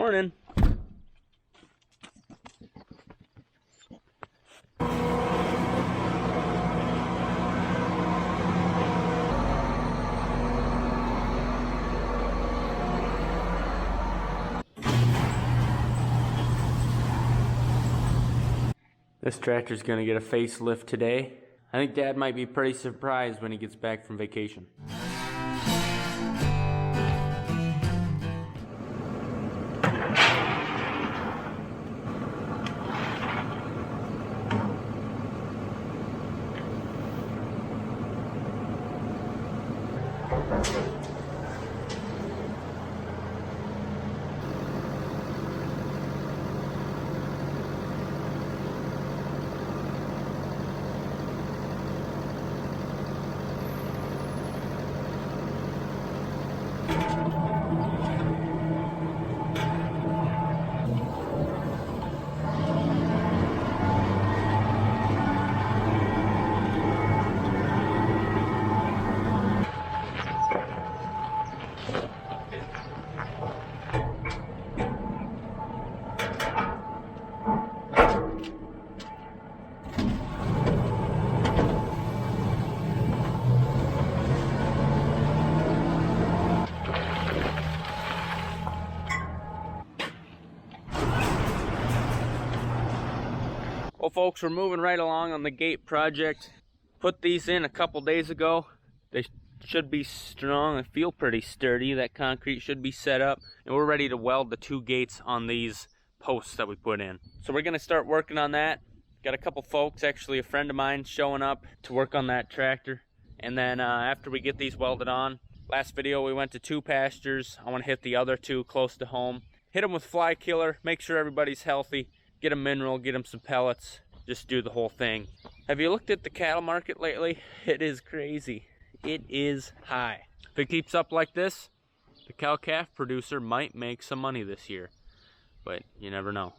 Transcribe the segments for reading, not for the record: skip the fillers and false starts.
Morning. This tractor's gonna get a facelift today. I think Dad might be pretty surprised when he gets back from vacation. Well, folks, we're moving right along on the gate project. Put these in a couple days ago. They should be strong and feel pretty sturdy. That concrete should be set up, and we're ready to weld the 2 gates on these posts that we put in. So we're gonna start working on that. Got a couple folks, actually a friend of mine, showing up to work on that tractor. And then after we get these welded on, last video we went to 2 pastures. I want to hit the other 2 close to home. Hit them with fly killer, make sure everybody's healthy. Get a mineral, get them some pellets, just do the whole thing. Have you looked at the cattle market lately? It is crazy. It is high. If it keeps up like this, the cow-calf producer might make some money this year, but you never know.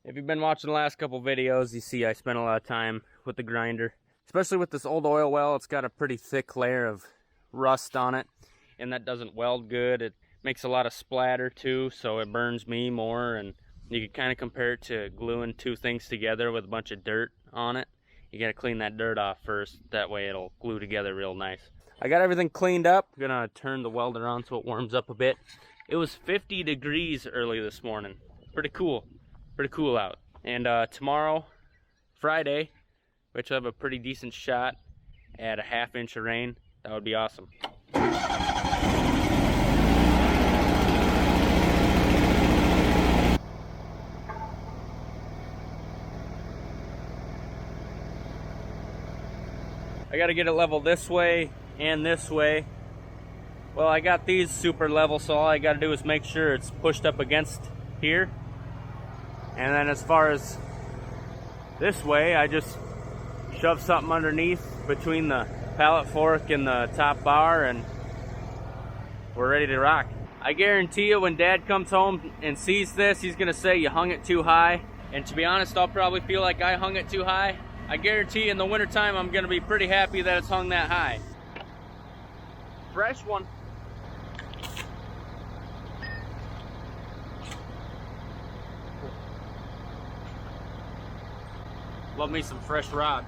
If you've been watching the last couple videos, you see I spent a lot of time with the grinder. Especially with this old oil well, it's got a pretty thick layer of rust on it, and that doesn't weld good. It makes a lot of splatter too, so it burns me more, and you can kind of compare it to gluing 2 things together with a bunch of dirt on it. You gotta clean that dirt off first, that way it'll glue together real nice. I got everything cleaned up. I'm gonna turn the welder on so it warms up a bit. It was 50 degrees early this morning. Pretty cool. Pretty cool out. And tomorrow, Friday, which will have a pretty decent shot at a 1/2 inch of rain. That would be awesome. I gotta get it level this way and this way. Well, I got these super level, so all I gotta do is make sure it's pushed up against here. And then as far as this way, I just shove something underneath between the pallet fork and the top bar, and we're ready to rock. I guarantee you when Dad comes home and sees this, he's gonna say you hung it too high. And to be honest, I'll probably feel like I hung it too high. I guarantee in the wintertime I'm gonna be pretty happy that it's hung that high. Fresh one. Love me some fresh rod.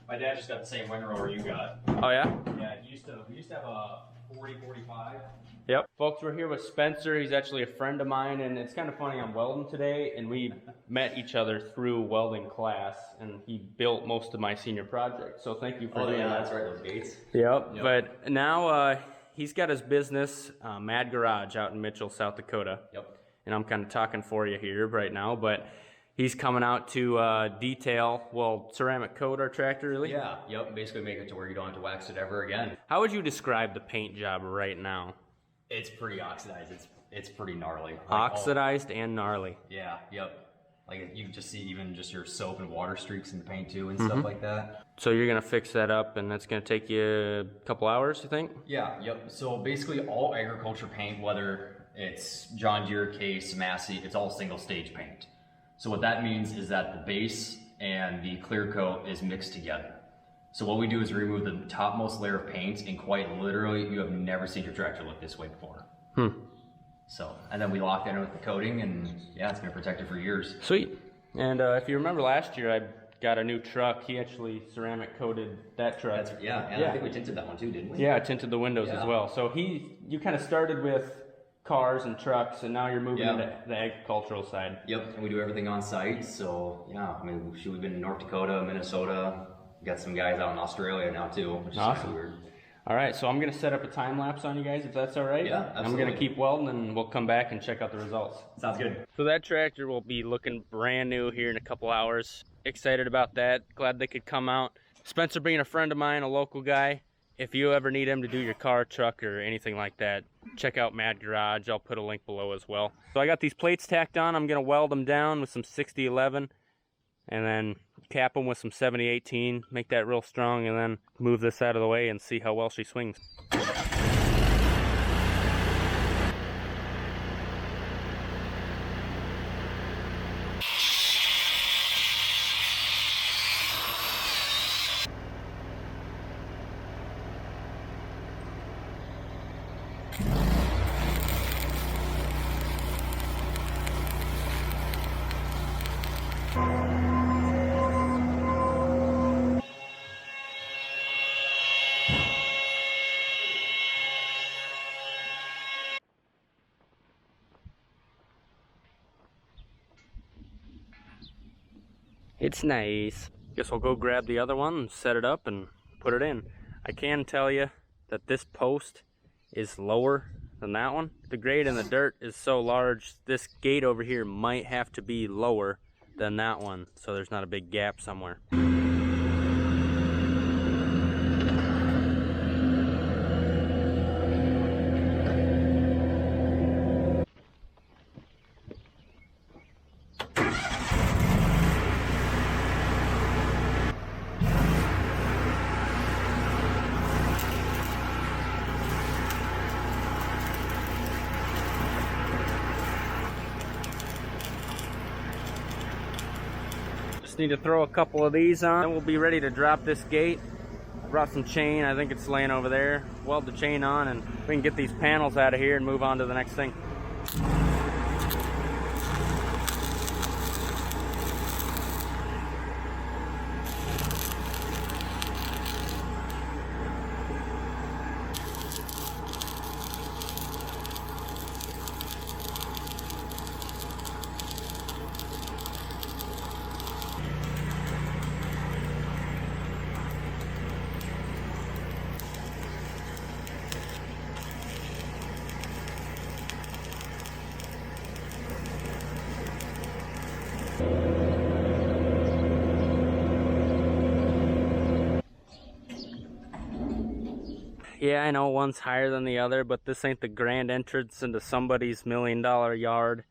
My dad just got the same windrower you got. Oh yeah? Yeah, we used to have a 40-45. Yep. Folks, we're here with Spencer. He's actually a friend of mine, and it's kind of funny. I'm welding today, and we met each other through welding class, and he built most of my senior project. So thank you for doing that. That's right, those gates. Yep. But now he's got his business, Mad Garage, out in Mitchell, South Dakota. Yep. And I'm kind of talking for you here right now, but he's coming out to detail, well, ceramic coat our tractor, really? Yeah, yep, basically make it to where you don't have to wax it ever again. How would you describe the paint job right now? It's pretty oxidized. It's pretty gnarly. Like, Oxidized and gnarly. Yeah, yep. Like you can just see even just your soap and water streaks in the paint too and stuff like that. So you're gonna fix that up, and that's gonna take you a couple hours, you think? Yeah, yep. So basically all agriculture paint, whether it's John Deere, Case, Massey, it's all single stage paint. So what that means is that the base and the clear coat is mixed together. So what we do is remove the topmost layer of paint, and quite literally, you have never seen your tractor look this way before. So, and then we lock that in with the coating, and yeah, it's gonna protect it for years. Sweet. And if you remember last year, I got a new truck. He actually ceramic coated that truck. I think we tinted that one too, didn't we? Yeah, tinted the windows as well. So you kind of started with cars and trucks, and now you're moving into the agricultural side. Yep, and we do everything on site. So yeah, I mean, we've been in North Dakota, Minnesota. We got some guys out in Australia now too, which is kind of weird. All right, so I'm gonna set up a time lapse on you guys, if that's all right. Yeah, absolutely. I'm gonna keep welding, and we'll come back and check out the results. Sounds good. So that tractor will be looking brand new here in a couple hours. Excited about that. Glad they could come out. Spencer being a friend of mine, a local guy. If you ever need him to do your car, truck, or anything like that, check out Mad Garage. I'll put a link below as well. So I got these plates tacked on. I'm gonna weld them down with some 6011, and then cap them with some 7018. Make that real strong, and then move this out of the way and see how well she swings. It's nice. Guess I'll go grab the other one and set it up and put it in. I can tell you that this post is lower than that one. The grade in the dirt is so large, this gate over here might have to be lower than that one, so there's not a big gap somewhere. Need to throw a couple of these on, and we'll be ready to drop this gate. Brought some chain, I think it's laying over there. Weld the chain on, and we can get these panels out of here and move on to the next thing. Yeah, I know one's higher than the other, but this ain't the grand entrance into somebody's $1 million yard.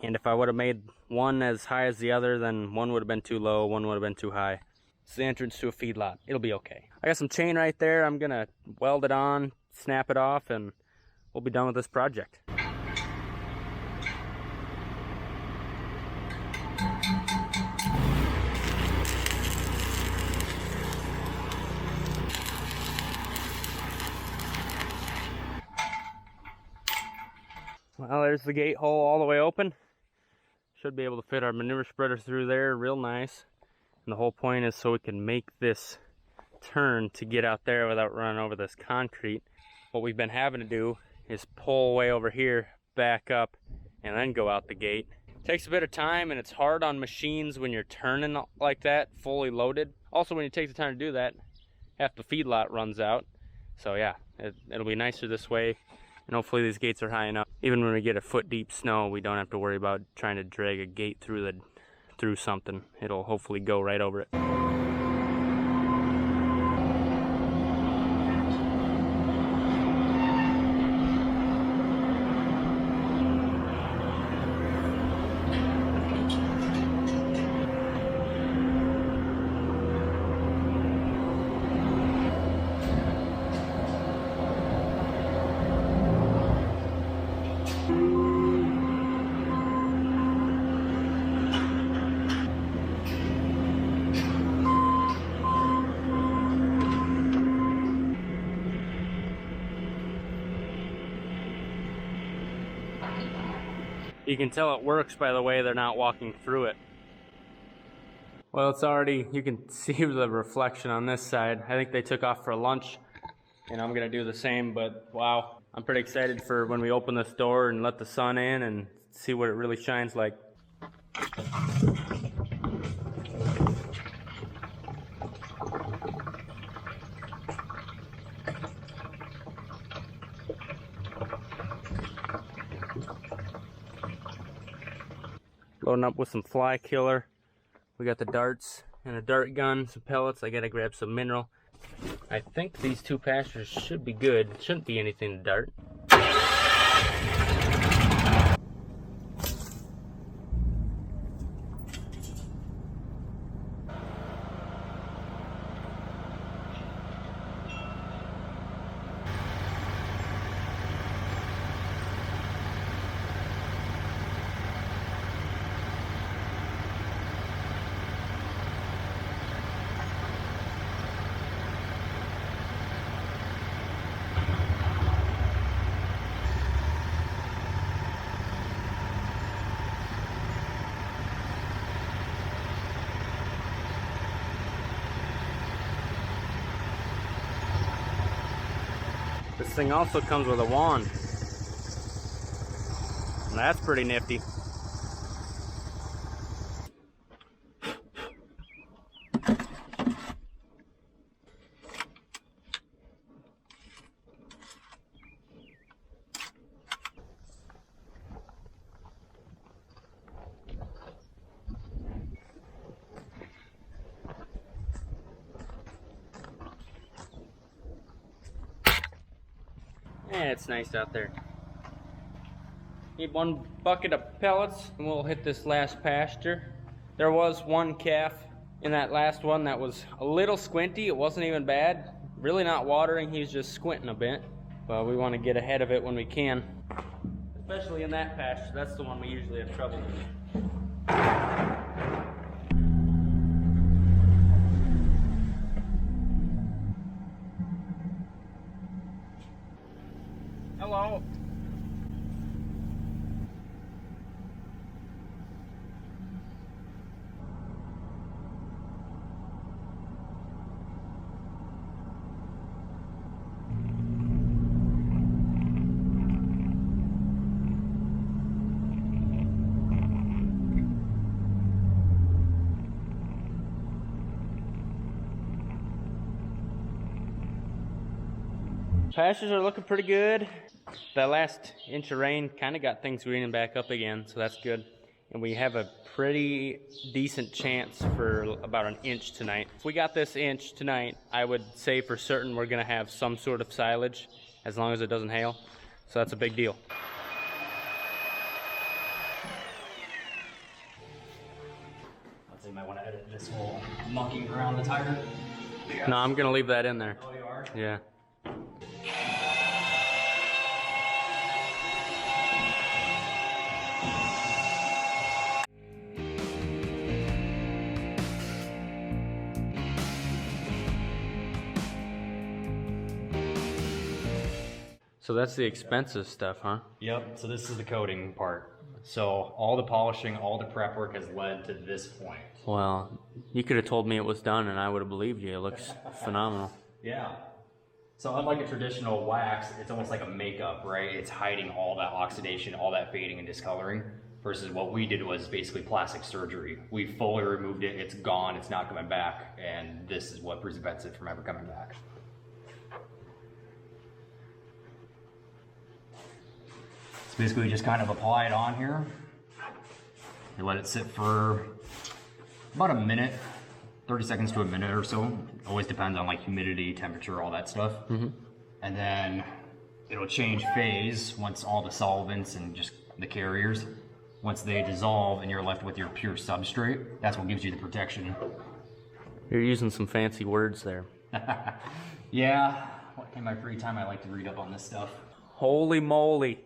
And if I would have made one as high as the other, then one would have been too low, one would have been too high. It's the entrance to a feedlot. It'll be okay. I got some chain right there. I'm gonna weld it on, snap it off, and we'll be done with this project. Well, there's the gate hole all the way open. Should be able to fit our manure spreader through there real nice. And the whole point is so we can make this turn to get out there without running over this concrete. What we've been having to do is pull way over here, back up, and then go out the gate. It takes a bit of time, and it's hard on machines when you're turning like that, fully loaded. Also, when you take the time to do that, half the feedlot runs out. So yeah, it'll be nicer this way, and hopefully these gates are high enough. Even when we get a foot deep snow, we don't have to worry about trying to drag a gate through something. It'll hopefully go right over it. You can tell it works by the way they're not walking through it. Well, it's already, you can see the reflection on this side. I think they took off for lunch, and I'm gonna do the same, but wow. I'm pretty excited for when we open this door and let the sun in and see what it really shines like. Loading up with some fly killer. We got the darts and a dart gun, some pellets. I gotta grab some mineral. I think these two pastures should be good. Shouldn't be anything to dart. This thing also comes with a wand, and that's pretty nifty. Yeah, it's nice out there. Need one bucket of pellets and we'll hit this last pasture. There was one calf in that last one that was a little squinty. It wasn't even bad. Really not watering, he's just squinting a bit. But we want to get ahead of it when we can. Especially in that pasture, that's the one we usually have trouble with. Hello. Pastures are looking pretty good. That last inch of rain kind of got things greening back up again, so that's good. And we have a pretty decent chance for about an inch tonight. If we got this inch tonight, I would say for certain we're gonna have some sort of silage as long as it doesn't hail. So that's a big deal. I'd say you might want to edit this whole mucking around the tire. No, I'm gonna leave that in there. Oh, you are? Yeah. So that's the expensive stuff, huh? Yep, so this is the coating part. So all the polishing, all the prep work has led to this point. Well, you could have told me it was done and I would have believed you. It looks phenomenal. Yeah. So unlike a traditional wax, it's almost like a makeup, right? It's hiding all that oxidation, all that fading and discoloring, versus what we did was basically plastic surgery. We fully removed it, it's gone, it's not coming back, and this is what prevents it from ever coming back. So basically we just kind of apply it on here. You let it sit for about a minute, 30 seconds to a minute or so. Always depends on like humidity, temperature, all that stuff. Mm-hmm. And then it'll change phase once all the solvents and just the carriers, once they dissolve and you're left with your pure substrate, that's what gives you the protection. You're using some fancy words there. Yeah, in my free time I like to read up on this stuff. Holy moly.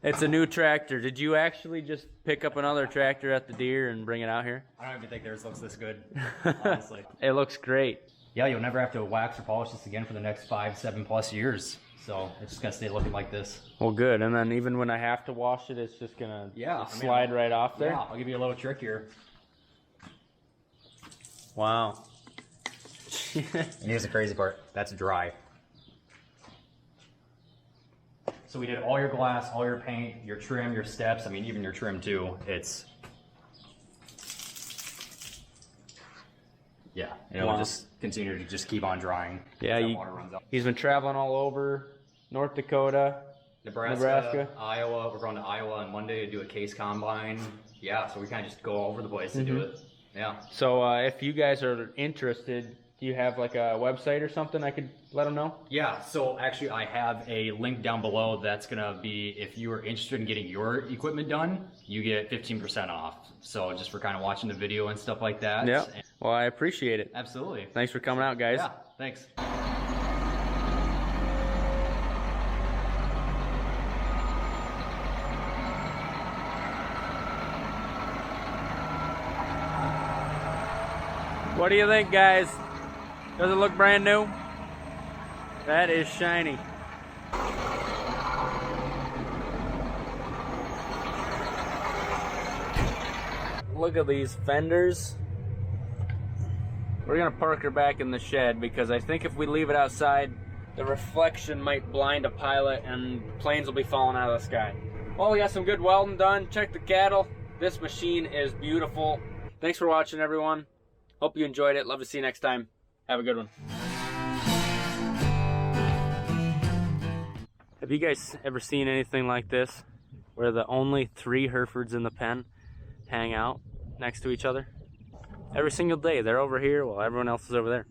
It's a new tractor. Did you actually just pick up another tractor at the Deere and bring it out here? I don't even think theirs looks this good, honestly. It looks great. Yeah, you'll never have to wax or polish this again for the next 5-7+ years. So it's just gonna stay looking like this. Well, good. And then even when I have to wash it, it's just gonna slide right off there? Yeah, I'll give you a little trick here. Wow. And here's the crazy part. That's dry. So we did all your glass, all your paint, your trim, your steps. I mean, even your trim too. It's, yeah, it'll just continue to just keep on drying. Yeah, water runs out. He's been traveling all over North Dakota, Nebraska, Iowa. We're going to Iowa on Monday to do a case combine. Yeah, so we kind of just go all over the place to do it. Yeah. So if you guys are interested, do you have like a website or something I could let them know? Yeah, so actually I have a link down below that's gonna be, if you are interested in getting your equipment done, you get 15% off. So just for kind of watching the video and stuff like that. Yeah, well, I appreciate it. Absolutely. Thanks for coming out, guys. Yeah, thanks. What do you think, guys? Does it look brand new? That is shiny. Look at these fenders. We're gonna park her back in the shed because I think if we leave it outside, the reflection might blind a pilot and planes will be falling out of the sky. Well, we got some good welding done. Check the cattle. This machine is beautiful. Thanks for watching, everyone. Hope you enjoyed it. Love to see you next time. Have a good one. Have you guys ever seen anything like this, where the only 3 Herefords in the pen hang out next to each other? Every single day, they're over here while everyone else is over there.